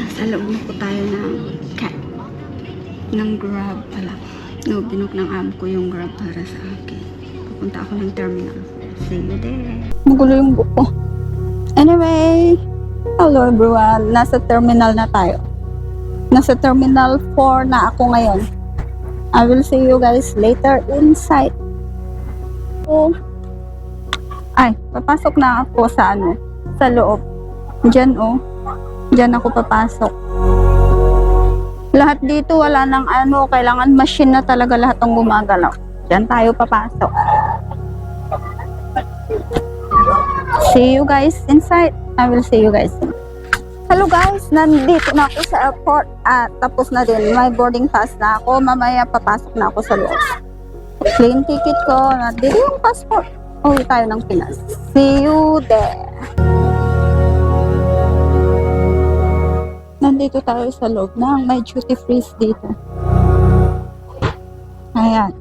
Nasa loob na po tayo ng Grab pala. No, binook ng amo ko yung Grab para sa akin. Pupunta ako ng terminal. See you there. Magulo yung buko. Anyway, hello everyone. Nasa terminal na tayo. Nasa terminal 4 na ako ngayon. I will see you guys later inside. So, papasok na ako sa sa loob. Diyan Diyan ako papasok. Lahat dito wala nang kailangan machine na talaga lahat ng gumagalaw. Diyan tayo papasok. See you guys inside. I will see you guys. Hello guys, nandito na ako sa airport at tapos na din. May boarding pass na ako. Mamaya papasok na ako sa loob. Plane ticket ko. Nandito yung passport. Uwi tayo ng Pinas. See you there. Nandito tayo sa loob na may duty free dito. Ayan.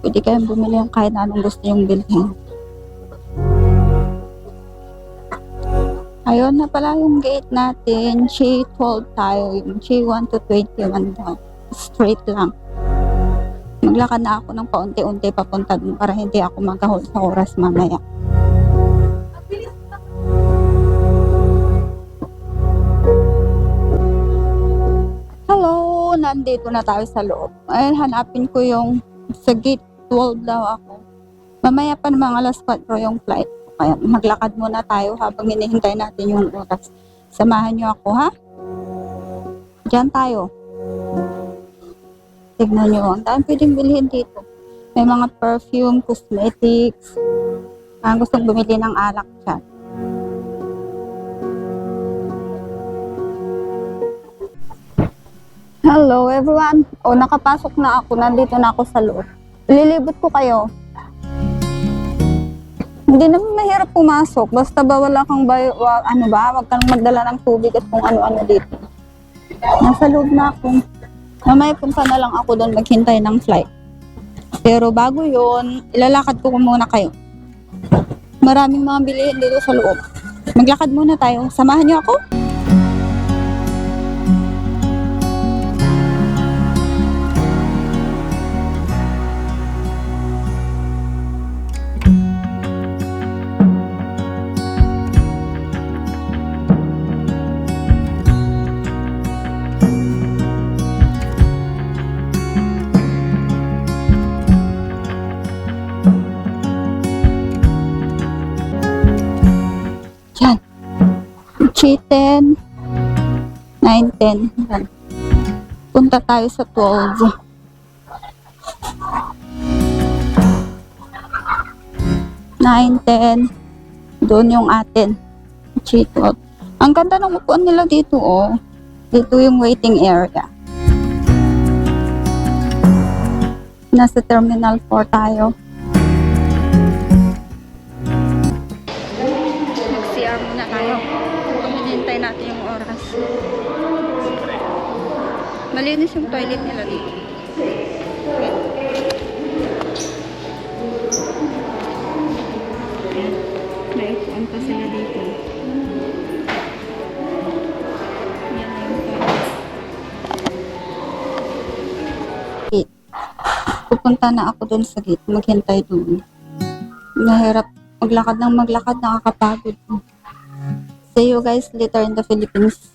Pwede kayong bumili yung kahit anong gusto yung bilhin. Ayun na pala yung gate natin. G12 tayo. Yung G1 to 21 daw. Straight lang. Maglakad na ako ng paunti-unti papunta dun para hindi ako magkahol sa oras mamaya. Hello! Nandito na tayo sa loob. Ay, hanapin ko yung sa gate 12 daw ako. Mamaya pa naman alas 4 yung flight. Kaya maglakad muna tayo habang hinihintay natin yung oras. Samahan nyo ako, ha? Diyan tayo. Tignan nyo. Ang dami pwedeng bilhin dito. May mga perfume, cosmetics. Gustong bumili ng alak dyan. Hello everyone. Nakapasok na ako. Nandito na ako sa loob. Lilibot ko kayo. Hindi naman mahirap pumasok. Basta ba wala kang wag kang magdala ng tubig at kung ano-ano dito. Nasa loob na ako. Mamaya punta na lang ako doon maghintay ng flight. Pero bago yon, ilalakad ko muna kayo. Maraming mga bilihin dito sa loob. Maglakad muna tayo. Samahan niyo ako? Yan. G10, 910. Yan. Punta tayo sa 12. 910. Doon yung atin. G12. Ang ganda ng upuan nila dito, Dito yung waiting area. Nasa Terminal 4 tayo. Mag-CR muna tayo. Hinihintay natin yung oras. Malinis yung toilet nila dito. Okay. May upuan pa sila dito. Yan na yung toilet. Pupunta na ako dun sa gate. Maghintay dun. Mahirap maglakad, nakakapagod. See you guys later in the Philippines.